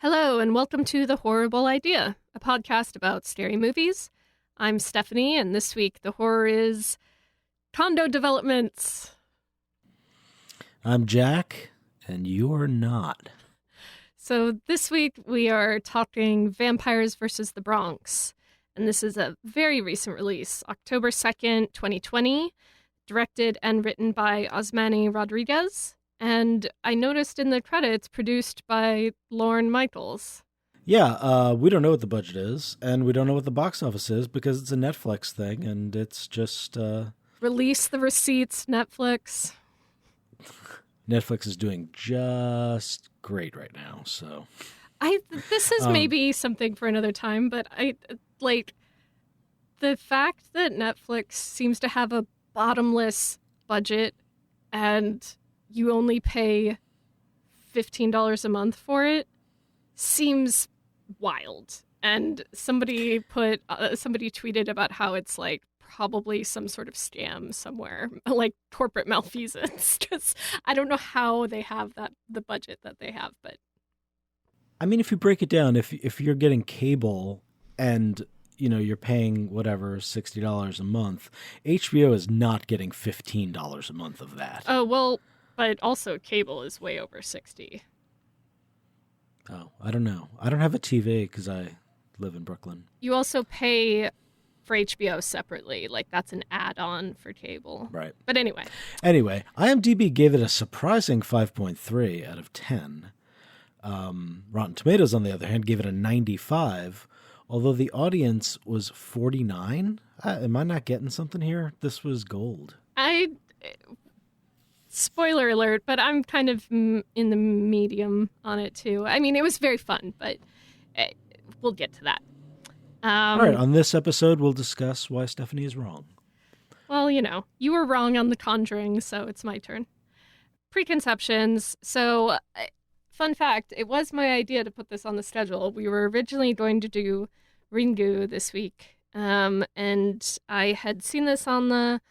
Hello, and welcome to The Horrible Idea, a podcast about scary movies. I'm Stephanie, and this week the horror is condo developments. I'm Jack, and you're not. So this week we are talking Vampires versus the Bronx, and this is a very recent release, October 2nd, 2020, directed and written by Osmani Rodriguez. And I noticed in the credits, produced by Lorne Michaels. Yeah, we don't know what the budget is, and we don't know what the box office is because it's a Netflix thing, and it's just... Release the receipts, Netflix. Netflix is doing just great right now, so... This is maybe something for another time, but the fact that Netflix seems to have a bottomless budget and you only pay $15 a month for it seems wild. And somebody tweeted about how it's like probably some sort of scam somewhere, like corporate malfeasance. Because I don't know how they have the budget that they have, but I mean, if you break it down, if you're getting cable and you're paying whatever $60 a month, HBO is not getting $15 a month of that. Oh well. But also cable is way over 60. Oh, I don't know. I don't have a TV because I live in Brooklyn. You also pay for HBO separately. Like, that's an add-on for cable. Right. But anyway, IMDb gave it a surprising 5.3 out of 10. Rotten Tomatoes, on the other hand, gave it a 95, although the audience was 49. Am I not getting something here? This was gold. Spoiler alert, but I'm kind of in the medium on it, too. I mean, it was very fun, but we'll get to that. All right, on this episode, we'll discuss why Stephanie is wrong. Well, you were wrong on The Conjuring, so it's my turn. Preconceptions. So, fun fact, it was my idea to put this on the schedule. We were originally going to do Ringu this week, and I had seen this on the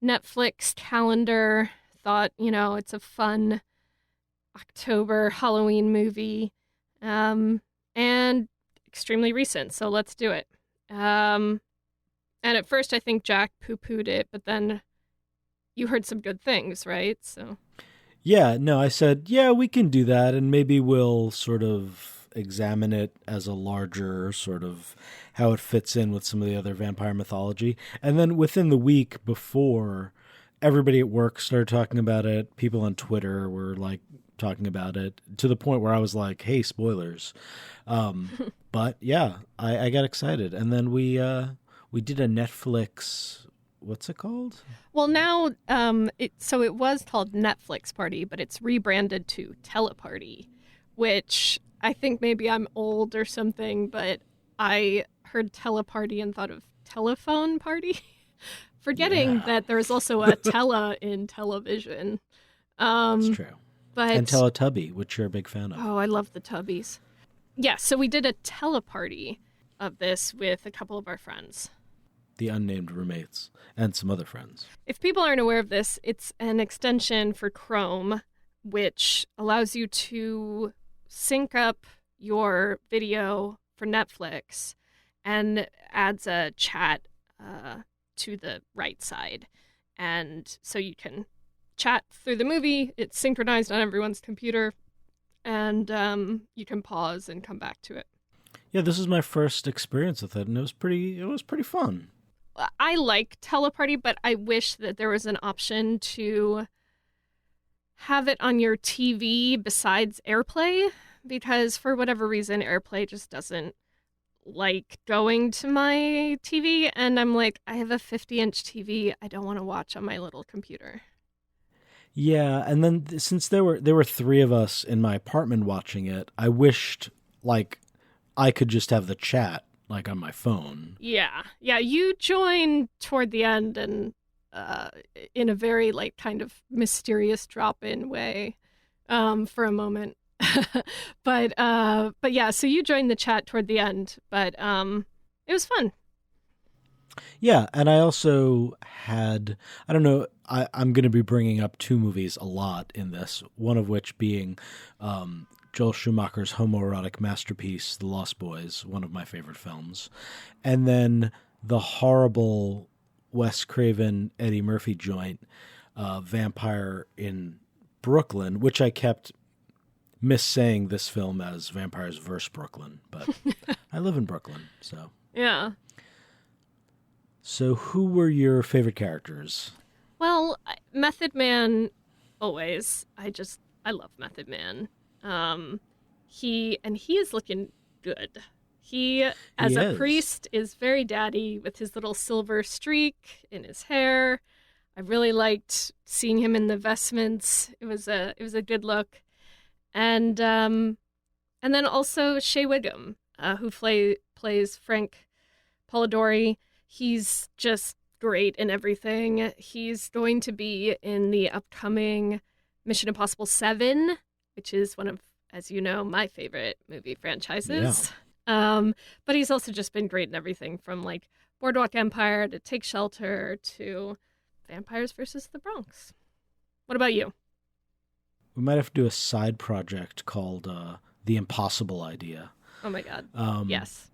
Netflix calendar. Thought, it's a fun October Halloween movie, and extremely recent, so let's do it. And at first I think Jack poo-pooed it, but then you heard some good things, right? So yeah, no, I said, yeah, we can do that, and maybe we'll sort of examine it as a larger sort of how it fits in with some of the other vampire mythology. And then within the week before, everybody at work started talking about it. People on Twitter were like talking about it to the point where I was like, hey, spoilers. But yeah, I got excited. And then we did a Netflix, what's it called? Well, now, it was called Netflix Party, but it's rebranded to Teleparty, which I think maybe I'm old or something, but I heard Teleparty and thought of telephone party. Forgetting that there's also a tele in television. That's true. And Teletubby, which you're a big fan of. Oh, I love the Tubbies. Yeah, so we did a teleparty of this with a couple of our friends. The unnamed roommates and some other friends. If people aren't aware of this, it's an extension for Chrome, which allows you to sync up your video for Netflix and adds a chat to the right side. And so you can chat through the movie. It's synchronized on everyone's computer, and you can pause and come back to it. Yeah, this is my first experience with it, and it was pretty fun. I like Teleparty, but I wish that there was an option to have it on your TV besides AirPlay, because for whatever reason, AirPlay just doesn't like going to my TV, and I'm like, I have a 50-inch TV. I don't want to watch on my little computer. Yeah, and then since there were three of us in my apartment watching it, I wished like I could just have the chat like on my phone. Yeah, you joined toward the end and in a very like kind of mysterious drop-in way for a moment. But yeah, so you joined the chat toward the end, but it was fun. Yeah, and I also had, I don't know, I'm going to be bringing up two movies a lot in this, one of which being Joel Schumacher's homoerotic masterpiece, The Lost Boys, one of my favorite films. And then the horrible Wes Craven, Eddie Murphy joint, Vampire in Brooklyn, which I kept missaying this film as Vampires vs. Brooklyn, but I live in Brooklyn, so. Yeah. So who were your favorite characters? Well, Method Man, always. I love Method Man. He is looking good. He, as a priest, is very daddy with his little silver streak in his hair. I really liked seeing him in the vestments. It was a good look. And then also Shea Whigham, who plays Frank Polidori. He's just great in everything. He's going to be in the upcoming Mission Impossible 7, which is one of, as you know, my favorite movie franchises. Yeah. But he's also just been great in everything from like Boardwalk Empire to Take Shelter to Vampires versus the Bronx. What about you? We might have to do a side project called The Impossible Idea. Oh my God. Yes.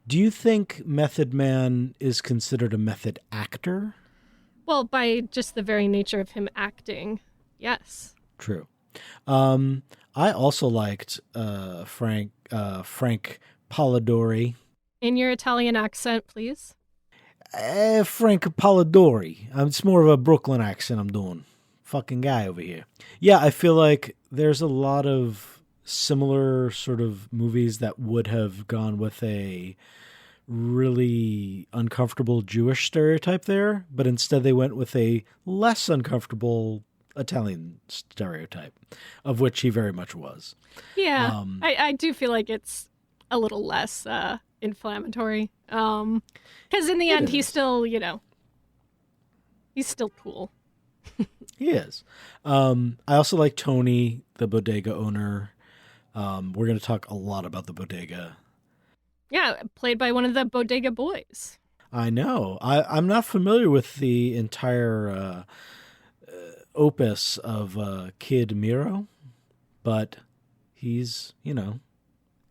Do you think Method Man is considered a method actor? Well, by just the very nature of him acting, yes. True. I also liked Frank Polidori. In your Italian accent, please. Frank Polidori. It's more of a Brooklyn accent I'm doing. Fucking guy over here. Yeah, I feel like there's a lot of similar sort of movies that would have gone with a really uncomfortable Jewish stereotype there, but instead they went with a less uncomfortable Italian stereotype, of which he very much was. Yeah, I do feel like it's a little less inflammatory. Because in the end, he's still, he's still cool. He is. I also like Tony, the bodega owner. We're going to talk a lot about the bodega. Yeah, played by one of the bodega boys. I know. I'm not familiar with the entire opus of Kid Miro, but he's,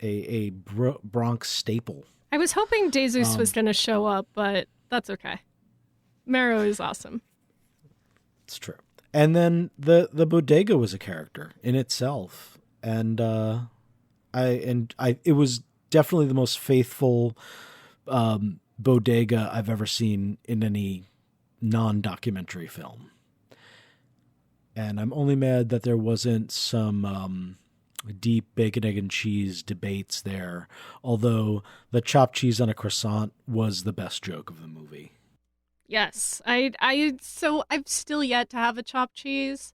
a Bronx staple. I was hoping Jesus was going to show up, but that's okay. Miro is awesome. It's true. And then the bodega was a character in itself, and it was definitely the most faithful bodega I've ever seen in any non-documentary film. And I'm only mad that there wasn't some deep bacon, egg, and cheese debates there, although the chopped cheese on a croissant was the best joke of the movie. Yes, I've still yet to have a chopped cheese,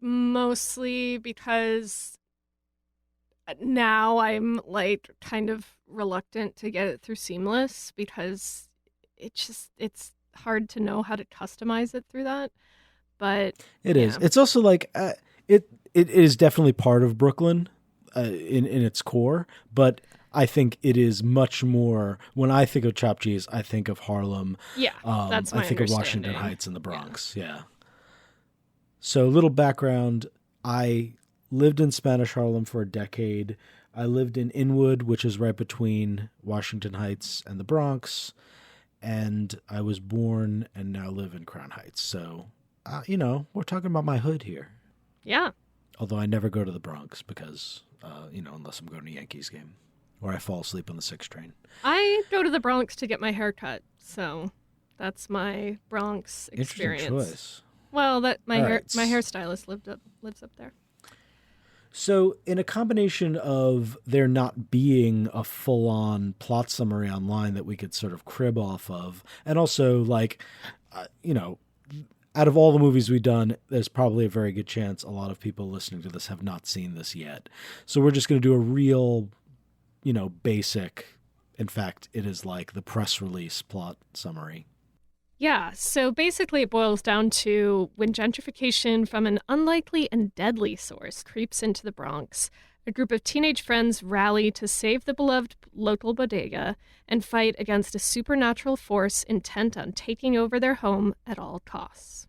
mostly because now I'm like kind of reluctant to get it through Seamless because it's hard to know how to customize it through that. But it is. It's also like it is definitely part of Brooklyn in its core, but I think it is much more. When I think of chopped cheese, I think of Harlem. Yeah, that's my I think of Washington Heights and the Bronx. Yeah. So, little background: I lived in Spanish Harlem for a decade. I lived in Inwood, which is right between Washington Heights and the Bronx, and I was born and now live in Crown Heights. So, we're talking about my hood here. Yeah. Although I never go to the Bronx because, unless I'm going to a Yankees game. Or I fall asleep on the 6 train. I go to the Bronx to get my hair cut, so that's my Bronx experience. Interesting choice. Well, my hairstylist lives up there. So, in a combination of there not being a full-on plot summary online that we could sort of crib off of, and also, out of all the movies we've done, there's probably a very good chance a lot of people listening to this have not seen this yet. So we're just going to do a real, basic, in fact, it is like the press release plot summary. Yeah, so basically it boils down to when gentrification from an unlikely and deadly source creeps into the Bronx, a group of teenage friends rally to save the beloved local bodega and fight against a supernatural force intent on taking over their home at all costs.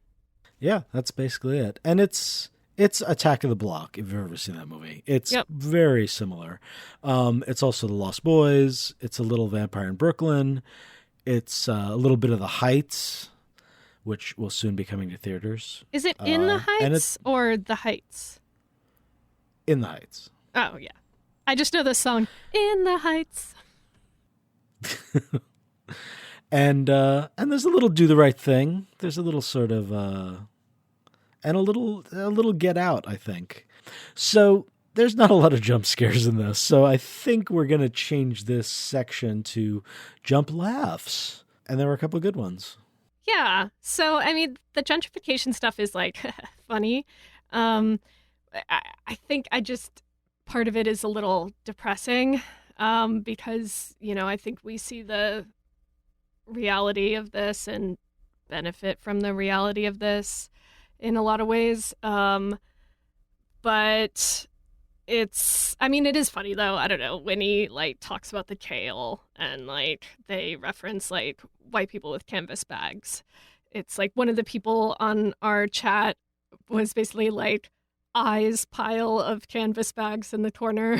Yeah, that's basically it. And it's It's Attack of the Block, if you've ever seen that movie. It's very similar. It's also The Lost Boys. It's a little Vampire in Brooklyn. It's a little bit of The Heights, which will soon be coming to theaters. Is it In the Heights or The Heights? In the Heights. Oh, yeah. I just know the song, In the Heights. And there's a little Do the Right Thing. There's a little sort of... and a little Get Out, I think. So there's not a lot of jump scares in this. So I think we're going to change this section to jump laughs. And there were a couple of good ones. Yeah. So, I mean, the gentrification stuff is like funny. I think part of it is a little depressing because, I think we see the reality of this and benefit from the reality of this in a lot of ways. But it is funny though. I don't know, when he talks about the kale and they reference white people with canvas bags. It's one of the people on our chat was basically eyes pile of canvas bags in the corner.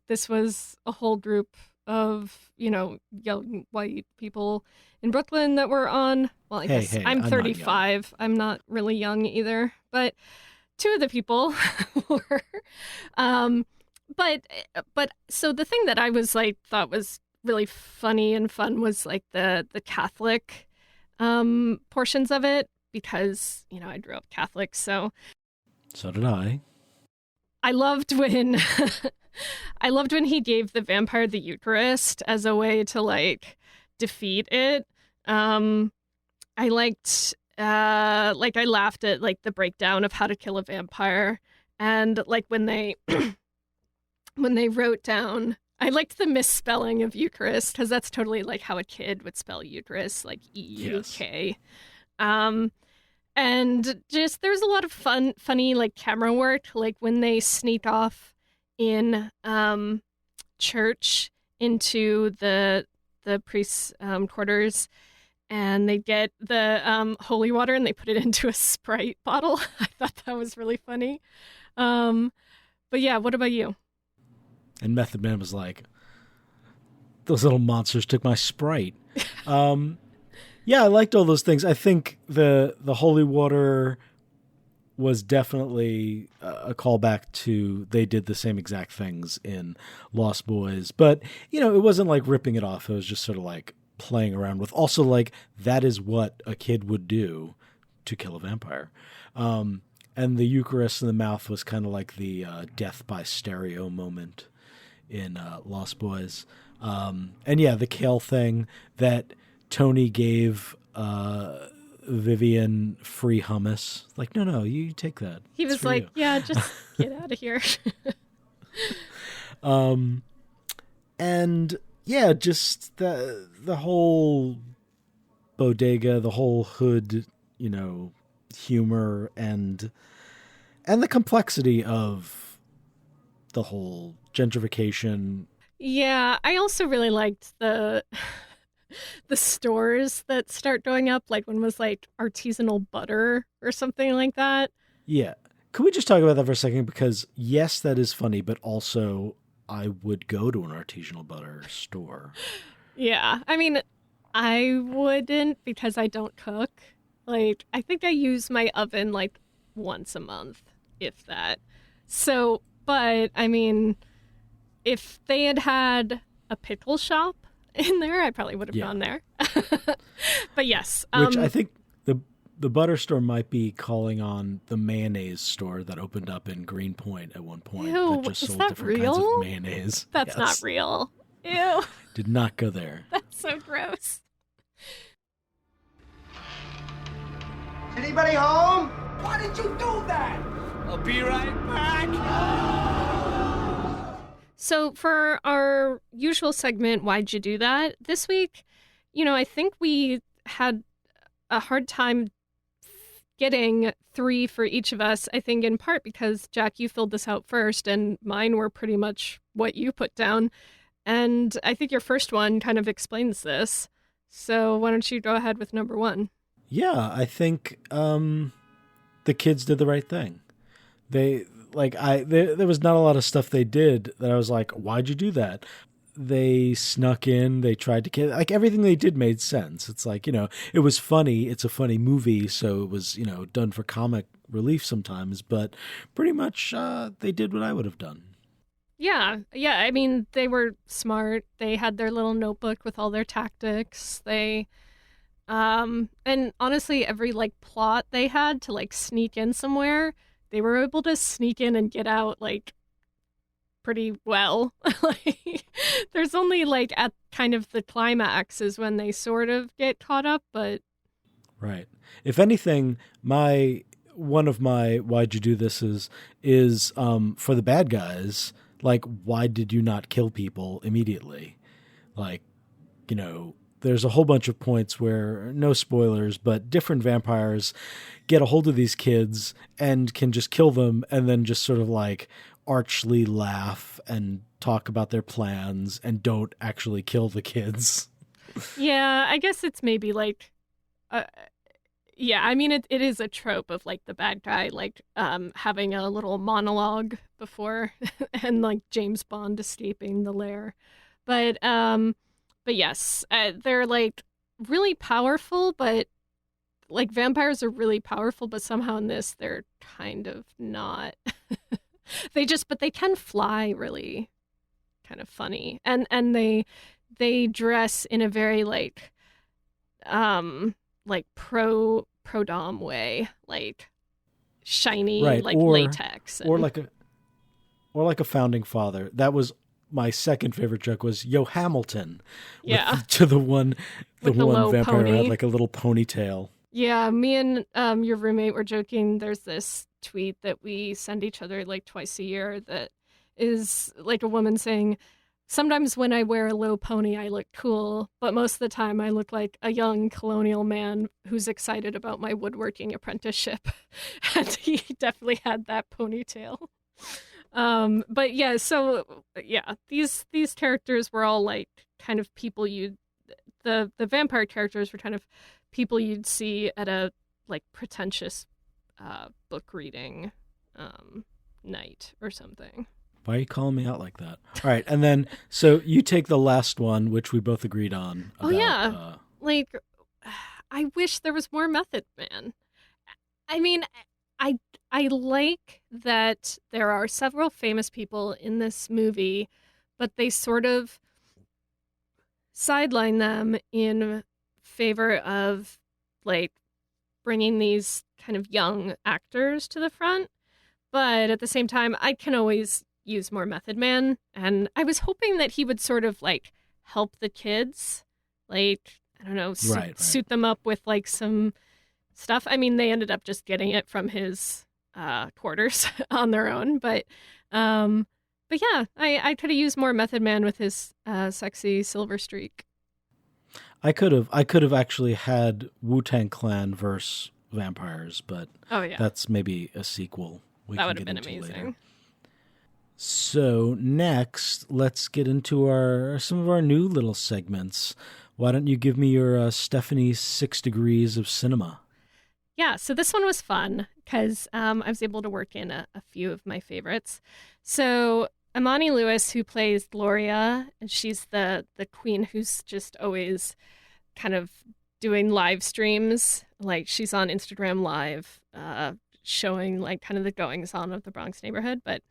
This was a whole group of, young white people in Brooklyn that were on. Well, I guess I'm 35. I'm not really young either, but two of the people were. But so the thing that I was thought was really funny and fun was the Catholic portions of it, because I grew up Catholic, so did I. I loved when he gave the vampire the Eucharist as a way to defeat it. I laughed at the breakdown of how to kill a vampire, and when they when they wrote down, I liked the misspelling of Eucharist, because that's totally how a kid would spell Eucharist, E-U-K. Yes. And just there's a lot of funny camera work, when they sneak off in church into the priest's quarters, and they get the holy water and they put it into a Sprite bottle. I thought that was really funny. But yeah, what about you? And Method Man was like, those little monsters took my Sprite. Yeah, I liked all those things. I think the holy water was definitely a callback to, they did the same exact things in Lost Boys. But, it wasn't ripping it off. It was just sort of playing around with. Also, that is what a kid would do to kill a vampire. And the Eucharist in the mouth was kind of the death by stereo moment in Lost Boys. And yeah, the kale thing that Tony gave Vivian free hummus. No, you take that. He was like, yeah, just get out of here. And yeah, just the whole bodega, the whole hood, humor and the complexity of the whole gentrification. Yeah, I also really liked the stores that start going up, one was artisanal butter or something like that. Yeah. Could we just talk about that for a second? Because yes, that is funny, but also I would go to an artisanal butter store. Yeah. I mean, I wouldn't, because I don't cook. I think I use my oven once a month, if that. So, but I mean, if they had a pickle shop in there, I probably would have gone there. But yes. Which I think the butter store might be calling on the mayonnaise store that opened up in Greenpoint at one point. Ew, that just is sold that different real? kinds of mayonnaise. That's not real. Ew. Did not go there. That's so gross. Anybody home? Why did you do that? I'll be right back. So for our usual segment, Why'd You Do That? This week, I think we had a hard time getting 3 for each of us, I think in part because, Jack, you filled this out first, and mine were pretty much what you put down. And I think your first one kind of explains this. So why don't you go ahead with number 1? Yeah, I think the kids did the right thing. There was not a lot of stuff they did that I was like, why'd you do that? They snuck in, they tried to kill, like everything they did made sense. It's like, it was funny. It's a funny movie. So it was, done for comic relief sometimes, but pretty much they did what I would have done. Yeah. I mean, they were smart. They had their little notebook with all their tactics. They, and honestly, every like plot they had to like sneak in somewhere, they were able to sneak in and get out like pretty well. Like, there's only like at kind of the climax is when they sort of get caught up, but right. If anything, one of my why'd you do this is for the bad guys. Like, why did you not kill people immediately? Like, there's a whole bunch of points where, no spoilers, but different vampires get a hold of these kids and can just kill them and then just sort of like archly laugh and talk about their plans and don't actually kill the kids. Yeah, I guess it's maybe like, I mean, it is a trope of like the bad guy, like having a little monologue before and like James Bond escaping the lair. But yes, they're like really powerful, but like vampires are really powerful, but somehow in this they're kind of not. But they can fly really kind of funny. And they dress in a very like pro dom way, like shiny, right. like latex, or like a founding father. That was my second favorite joke was Yo Hamilton. Yeah, to the one vampire pony. who had like a little ponytail. Yeah, me and your roommate were joking. There's this tweet that we send each other like twice a year that is like a woman saying, sometimes when I wear a low pony, I look cool, but most of the time I look like a young colonial man who's excited about my woodworking apprenticeship. And he definitely had that ponytail. But yeah, these characters were all like kind of people the vampire characters were kind of people you'd see at a like pretentious book reading night or something. Why are you calling me out like that? All right, and then so you take the last one, which we both agreed on. About, like I wish there was more Method Man. I mean, I like that there are several famous people in this movie, but they sort of sideline them in favor of like bringing these kind of young actors to the front. But at the same time, I can always use more Method Man, and I was hoping that he would sort of like help the kids, like I don't know, suit them up with like some stuff. I mean, they ended up just getting it from his quarters on their own, but yeah, I could have used more Method Man with his sexy silver streak. I could have actually had Wu-Tang Clan versus vampires, but that's maybe a sequel. That would have been amazing. Later. So next, let's get into some of our new little segments. Why don't you give me your Stephanie's 6 Degrees of Cinema? Yeah, so this one was fun because I was able to work in a few of my favorites. So Imani Lewis, who plays Gloria, and she's the queen who's just always kind of doing live streams. Like she's on Instagram Live, showing like kind of the goings on of the Bronx neighborhood. But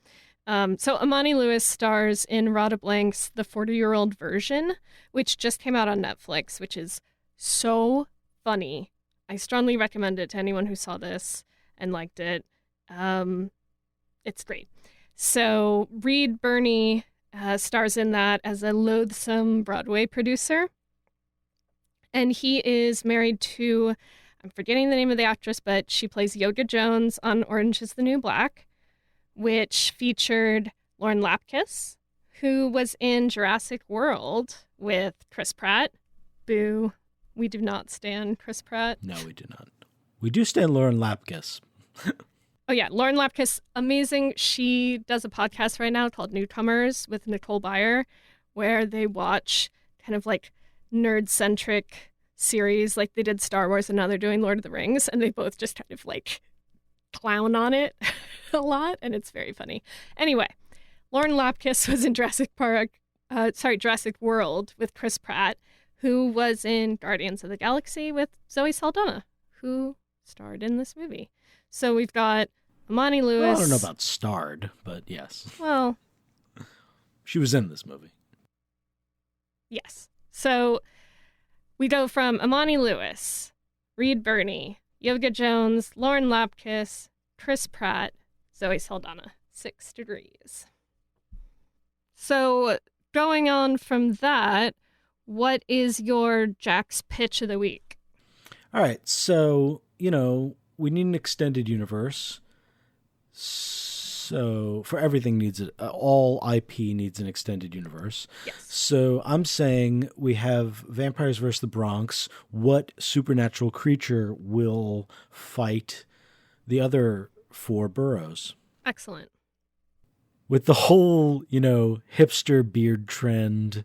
so Imani Lewis stars in Rhoda Blank's The 40-Year-Old Version, which just came out on Netflix, which is so funny. I strongly recommend it to anyone who saw this and liked it. It's great. So Reed Birney stars in that as a loathsome Broadway producer. And he is married to, I'm forgetting the name of the actress, but she plays Yoga Jones on Orange is the New Black, which featured Lauren Lapkus, who was in Jurassic World with Chris Pratt. Boo. We do not stan Chris Pratt. No, we do not. We do stan Lauren Lapkus. Oh, yeah. Lauren Lapkus, amazing. She does a podcast right now called Newcomers with Nicole Byer, where they watch kind of like nerd-centric series like they did Star Wars and now they're doing Lord of the Rings. And they both just kind of like clown on it a lot, and it's very funny. Anyway, Lauren Lapkus was in Jurassic World with Chris Pratt, who was in Guardians of the Galaxy with Zoe Saldana, who starred in this movie. So we've got Imani Lewis. Well, I don't know about starred, but yes. Well, she was in this movie. Yes. So we go from Imani Lewis, Reed Birney, Yoga Jones, Lauren Lapkus, Chris Pratt, Zoe Saldana. 6 degrees. So going on from that, what is your Jack's pitch of the week? All right. So, we need an extended universe. So for everything all IP needs an extended universe. Yes. So I'm saying we have Vampires vs. the Bronx. What supernatural creature will fight the other 4 boroughs? Excellent. With the whole, hipster beard trend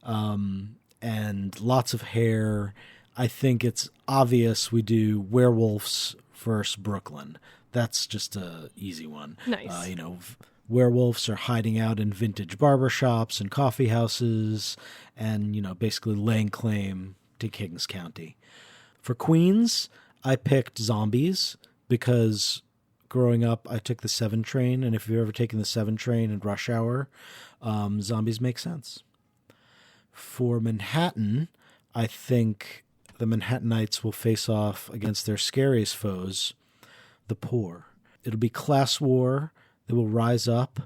and lots of hair, I think it's obvious we do werewolves versus Brooklyn. That's just a easy one. Nice. Werewolves are hiding out in vintage barbershops and coffee houses and, basically laying claim to Kings County. For Queens, I picked zombies because growing up, I took the 7 train. And if you've ever taken the 7 train in rush hour, zombies make sense. For Manhattan, I think the Manhattanites will face off against their scariest foes, the poor. It'll be class war. They will rise up.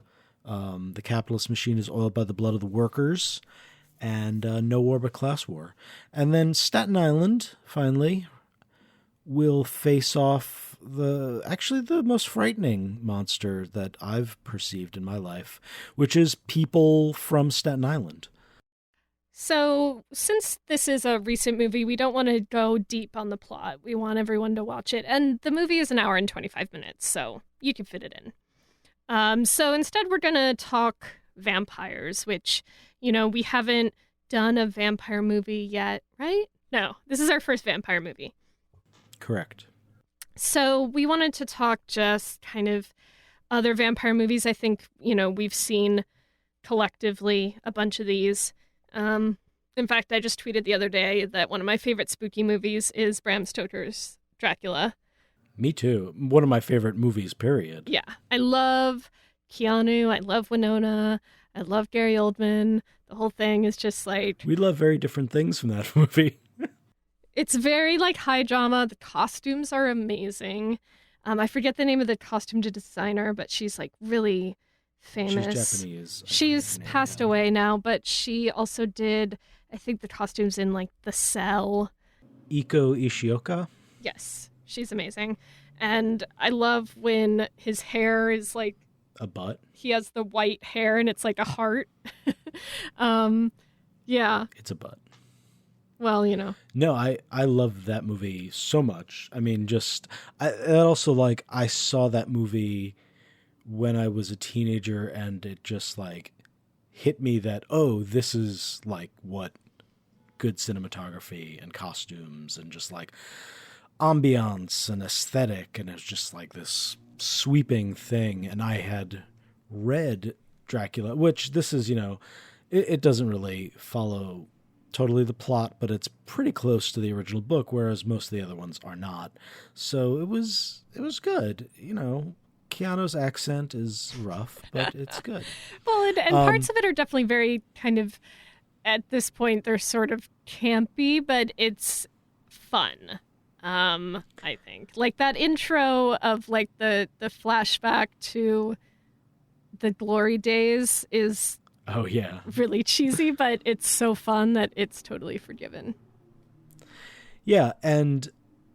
The capitalist machine is oiled by the blood of the workers, and no war but class war. And then Staten Island, finally, will face off the most frightening monster that I've perceived in my life, which is people from Staten Island. So, since this is a recent movie, we don't want to go deep on the plot. We want everyone to watch it. And the movie is 1 hour and 25 minutes, so you can fit it in. So instead, we're going to talk vampires, which, we haven't done a vampire movie yet, right? No, this is our first vampire movie. Correct. So we wanted to talk just kind of other vampire movies. I think, we've seen collectively a bunch of these. In fact, I just tweeted the other day that one of my favorite spooky movies is Bram Stoker's Dracula. Me too. One of my favorite movies, period. Yeah. I love Keanu. I love Winona. I love Gary Oldman. The whole thing is just like... We love very different things from that movie. It's very high drama. The costumes are amazing. I forget the name of the costume designer, but she's really famous. She's Japanese. She's passed away now, but she also did, I think, the costumes in The Cell. Iko Ishioka? Yes, she's amazing. And I love when his hair is a butt. He has the white hair and it's like a heart. Yeah. It's a butt. Well, No, I love that movie so much. I mean, I saw that movie when I was a teenager, and it just hit me that, this is what good cinematography and costumes and just ambiance and aesthetic, and it's just this sweeping thing. And I had read Dracula, which this is, it doesn't really follow totally the plot, but it's pretty close to the original book, whereas most of the other ones are not. So it was good, Keanu's accent is rough, but it's good. Well, and parts of it are definitely very kind of, at this point, they're sort of campy, but it's fun, I think. That intro of, the flashback to the glory days is really cheesy, but it's so fun that it's totally forgiven. Yeah, and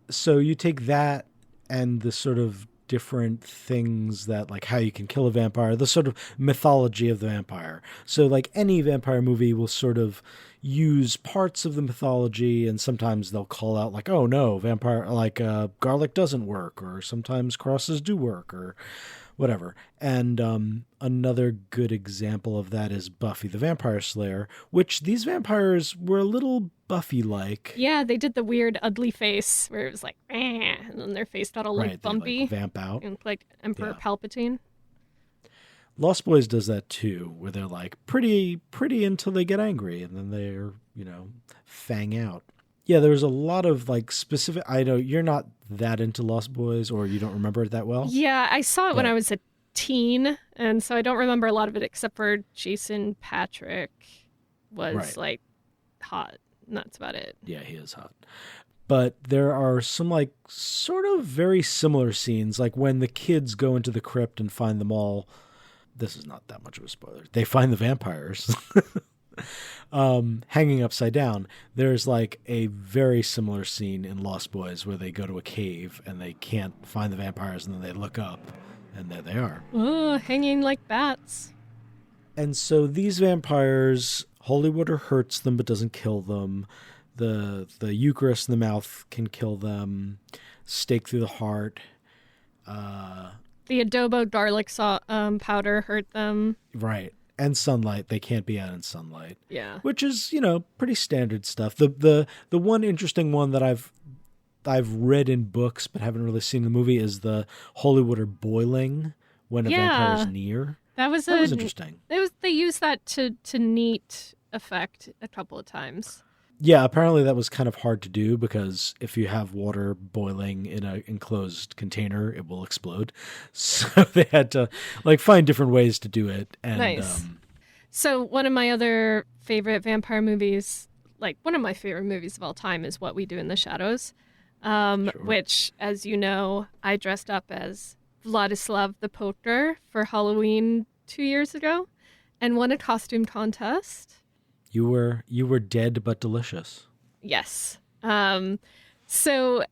so you take that and the sort of different things that how you can kill a vampire, the sort of mythology of the vampire. So any vampire movie will sort of use parts of the mythology, and sometimes they'll call out oh no, vampire garlic doesn't work, or sometimes crosses do work or whatever. And another good example of that is Buffy the Vampire Slayer, which these vampires were a little Buffy-like. Yeah, they did the weird ugly face where it was like, eh, and then their face got all like bumpy. They like vamp out. And like Emperor Palpatine. Lost Boys does that too, where they're like pretty until they get angry, and then they're, fang out. Yeah, there's a lot of like specific. I know you're not that into Lost Boys, or you don't remember it that well. Yeah, I saw it when I was a teen, and so I don't remember a lot of it except for Jason Patrick was like hot, and that's about it. Yeah, he is hot. But there are some like sort of very similar scenes, like when the kids go into the crypt and find them all. This is not that much of a spoiler. They find the vampires hanging upside down. There's like a very similar scene in Lost Boys where they go to a cave and they can't find the vampires, and then they look up and there they are. Oh, hanging like bats. And so these vampires, holy water hurts them but doesn't kill them. The Eucharist in the mouth can kill them. Stake through the heart. The adobo garlic powder hurt them. Right. And sunlight. They can't be out in sunlight. Yeah. Which is, pretty standard stuff. The one interesting one that I've read in books but haven't really seen in the movie is the holy water boiling when a vampire is near. That was interesting. They used that to neat effect a couple of times. Yeah, apparently that was kind of hard to do because if you have water boiling in an enclosed container, it will explode. So they had to find different ways to do it. And, nice. So one of my other favorite vampire movies, one of my favorite movies of all time, is What We Do in the Shadows, sure. Which, as you know, I dressed up as Vladislav the Poker for Halloween 2 years ago and won a costume contest. You were dead but delicious. Yes. So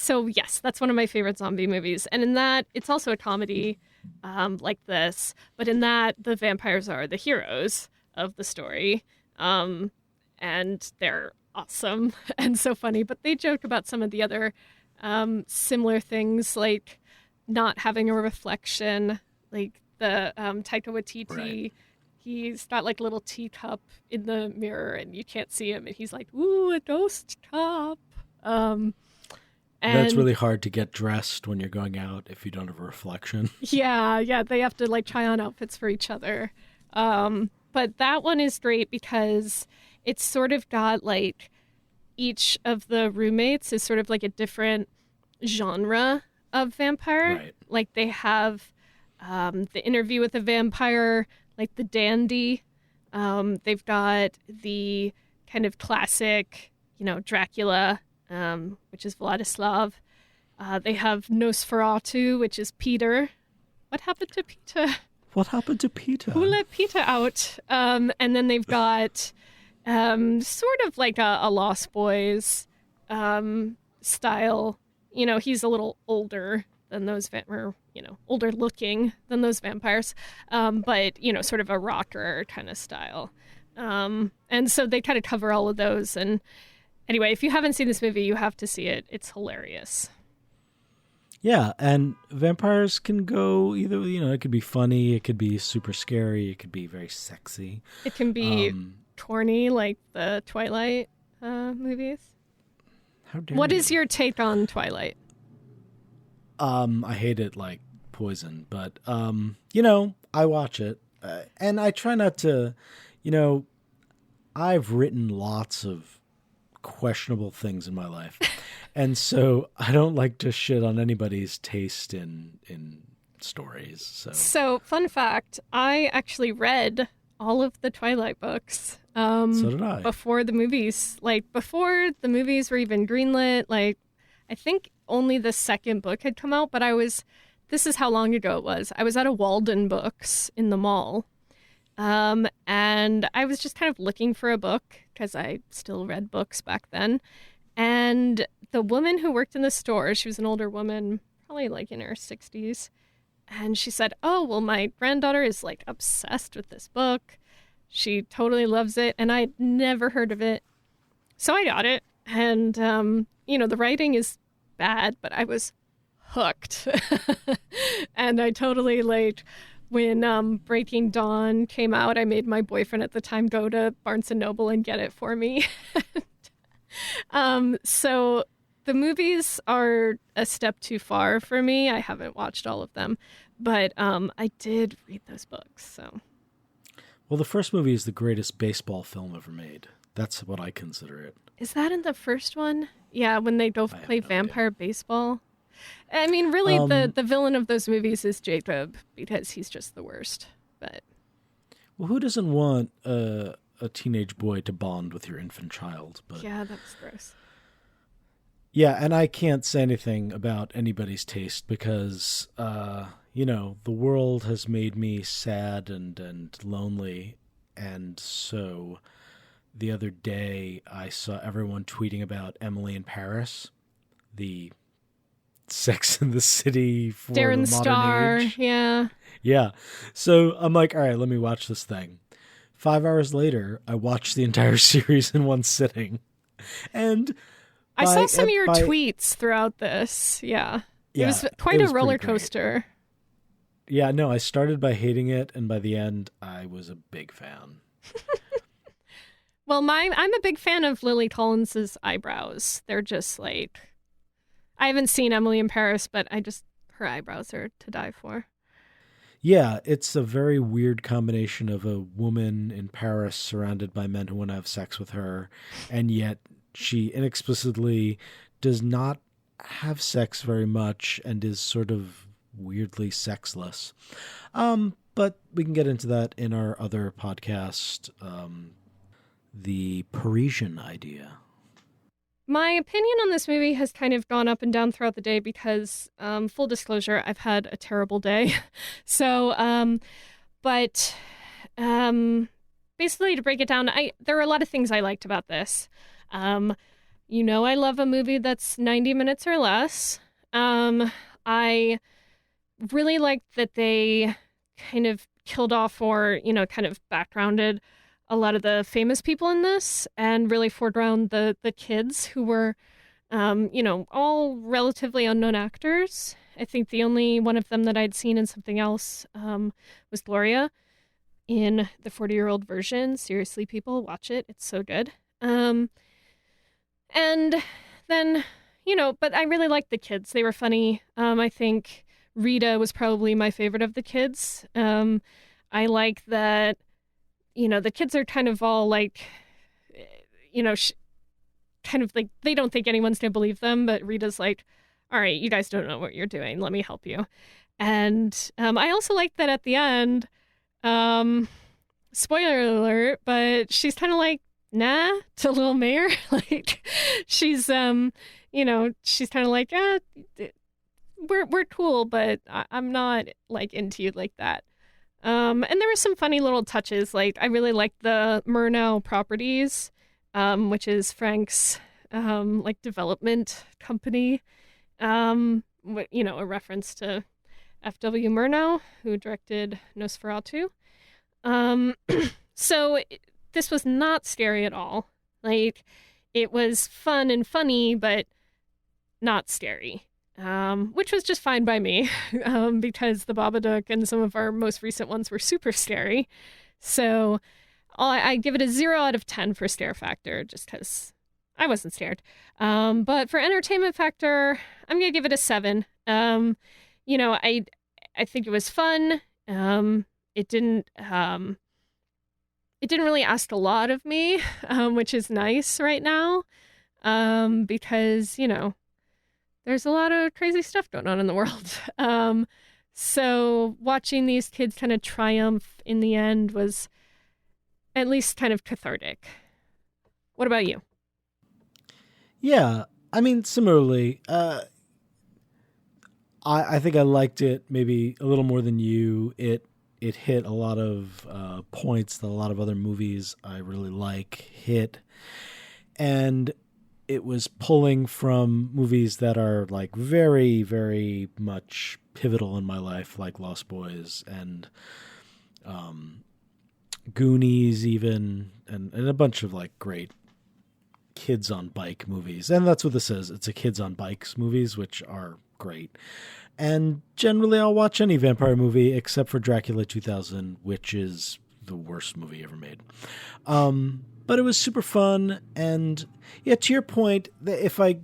yes, that's one of my favorite zombie movies. And in that, it's also a comedy like this. But in that, the vampires are the heroes of the story. And they're awesome and so funny. But they joke about some of the other similar things, like not having a reflection, like the Taika Waititi. Right. He's got like a little teacup in the mirror and you can't see him. And he's like, ooh, a ghost cup. And that's really hard to get dressed when you're going out if you don't have a reflection. Yeah. They have to try on outfits for each other. But that one is great because it's sort of got each of the roommates is sort of like a different genre of vampire. Right. They have the interview with a vampire, like the dandy. They've got the kind of classic, Dracula, which is Vladislav. They have Nosferatu, which is Peter. What happened to Peter? What happened to Peter? Who let Peter out? And then they've got sort of like a Lost Boys style. He's a little older than those older looking than those vampires, but sort of a rocker kind of style, and so they kind of cover all of those. And anyway, if you haven't seen this movie, you have to see it. It's hilarious. Yeah, and vampires can go either. It could be funny, it could be super scary, it could be very sexy. It can be corny, like the Twilight movies. How dare What you? is your take on Twilight? I hate it like poison, but, I watch it and I try not to, I've written lots of questionable things in my life. And so I don't like to shit on anybody's taste in stories. So fun fact, I actually read all of the Twilight books. So did I. Before the movies. Before the movies were even greenlit, I think only the second book had come out, but this is how long ago it was. I was at a Walden Books in the mall, and I was just kind of looking for a book because I still read books back then. And the woman who worked in the store, she was an older woman, probably in her 60s, and she said, "Oh, well, my granddaughter is obsessed with this book. She totally loves it," and I'd never heard of it. So I got it, and the writing is bad, but I was hooked. And I totally when Breaking Dawn came out, I made my boyfriend at the time go to Barnes & Noble and get it for me. So the movies are a step too far for me. I haven't watched all of them, but I did read those books. So, well, the first movie is the greatest baseball film ever made. That's what I consider it. Is that in the first one? Yeah, when they go play vampire baseball. I mean, really, the villain of those movies is Jacob because he's just the worst. But well, who doesn't want a teenage boy to bond with your infant child? But yeah, that's gross. Yeah, and I can't say anything about anybody's taste because, the world has made me sad and lonely. And so the other day I saw everyone tweeting about Emily in Paris, the Sex and the City for Darren the modern Star, age. yeah. Yeah. So I'm like, all right, let me watch this thing. 5 hours later, I watched the entire series in one sitting. And I saw some of your tweets throughout this. Yeah. It was quite a roller coaster. Yeah, no, I started by hating it, and by the end, I was a big fan. Well, I'm a big fan of Lily Collins's eyebrows. They're just I haven't seen Emily in Paris, but her eyebrows are to die for. Yeah, it's a very weird combination of a woman in Paris surrounded by men who want to have sex with her, and yet she inexplicably does not have sex very much and is sort of weirdly sexless. But we can get into that in our other podcast, The Parisian Idea. My opinion on this movie has kind of gone up and down throughout the day because, full disclosure, I've had a terrible day. So, basically to break it down, there are a lot of things I liked about this. I love a movie that's 90 minutes or less. I really liked that they kind of killed off or, kind of backgrounded a lot of the famous people in this and really foreground the kids who were, all relatively unknown actors. I think the only one of them that I'd seen in something else was Gloria in the 40-year-old version. Seriously, people, watch it. It's so good. And then, but I really liked the kids. They were funny. I think Rita was probably my favorite of the kids. I like that, the kids are kind of all kind of like, they don't think anyone's going to believe them, but Rita's like, all right, you guys don't know what you're doing. Let me help you. And I also like that at the end, spoiler alert, but she's kind of like, nah, to Lil Mayor. She's, she's kind of like, we're cool, but I'm not into you like that. And there were some funny little touches. I really liked the Murnau Properties, which is Frank's, development company. A reference to F.W. Murnau, who directed Nosferatu. So this was not scary at all. It was fun and funny, but not scary. Which was just fine by me, because The Babadook and some of our most recent ones were super scary. So I give it a 0 out of 10 for scare factor, just because I wasn't scared. But for entertainment factor, I'm going to give it a 7. I think it was fun. It didn't really ask a lot of me, which is nice right now, because, there's a lot of crazy stuff going on in the world. So watching these kids kind of triumph in the end was at least kind of cathartic. What about you? Yeah, I mean, similarly, I think I liked it maybe a little more than you. It hit a lot of points that a lot of other movies I really like hit. And it was pulling from movies that are very, very much pivotal in my life, like Lost Boys and Goonies even, and a bunch of great kids on bike movies. And that's what this is. It's a kids on bikes movies, which are great. And generally I'll watch any vampire movie except for Dracula 2000, which is the worst movie ever made. But it was super fun. And yeah, to your point, if I,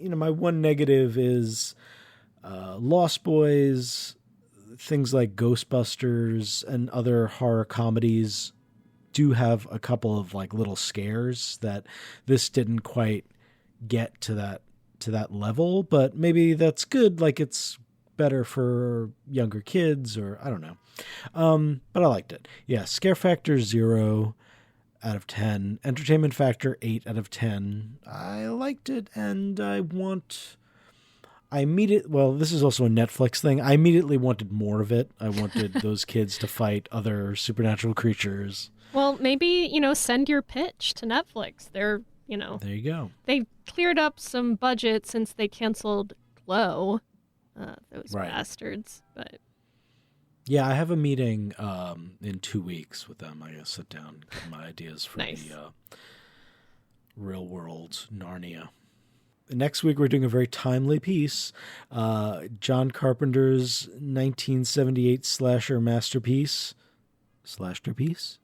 my one negative is Lost Boys, things like Ghostbusters and other horror comedies do have a couple of like little scares that this didn't quite get to that level, but maybe that's good. Like it's better for younger kids, or I don't know. But I liked it. Yeah. Scare factor 0 out of 10, entertainment factor 8 out of 10. I liked it. And this is also a Netflix thing. I immediately wanted more of it. I wanted those kids to fight other supernatural creatures. Well, maybe, send your pitch to Netflix. They're, There you go. They cleared up some budget since they canceled Glow. Those right. bastards. But yeah, I have a meeting in 2 weeks with them. I gotta sit down, get my ideas for nice. The real world Narnia. Next week, we're doing a very timely piece. John Carpenter's 1978 slasher masterpiece. Slasherpiece?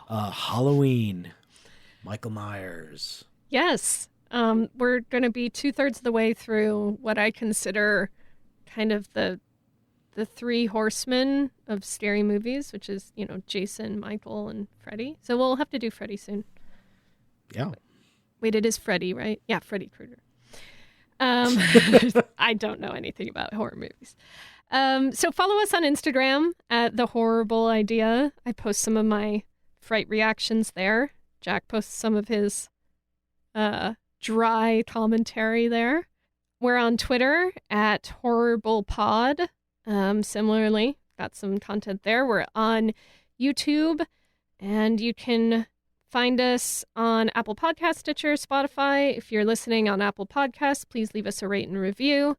Halloween. Michael Myers. Yes. We're going to be 2/3 of the way through what I consider kind of the three horsemen of scary movies, which is, Jason, Michael, and Freddy. So we'll have to do Freddy soon. Yeah. Wait, it is Freddy, right? Yeah, Freddy Krueger. I don't know anything about horror movies. So follow us on Instagram at The Horrible Idea. I post some of my fright reactions there. Jack posts some of his dry commentary there. We're on Twitter at HorriblePod. Similarly, got some content there. We're on YouTube, and you can find us on Apple Podcasts, Stitcher, Spotify. If you're listening on Apple Podcasts, please leave us a rate and review.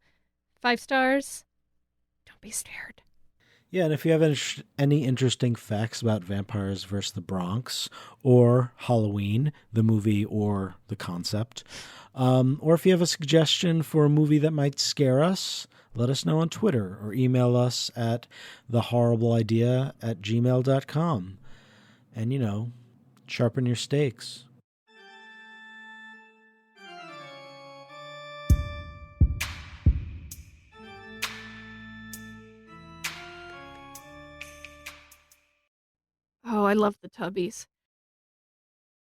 5 stars. Don't be scared. Yeah, and if you have any interesting facts about vampires versus the Bronx, or Halloween, the movie or the concept, or if you have a suggestion for a movie that might scare us, let us know on Twitter or email us at thehorribleidea@gmail.com. And, sharpen your stakes. Oh, I love the Tubbies.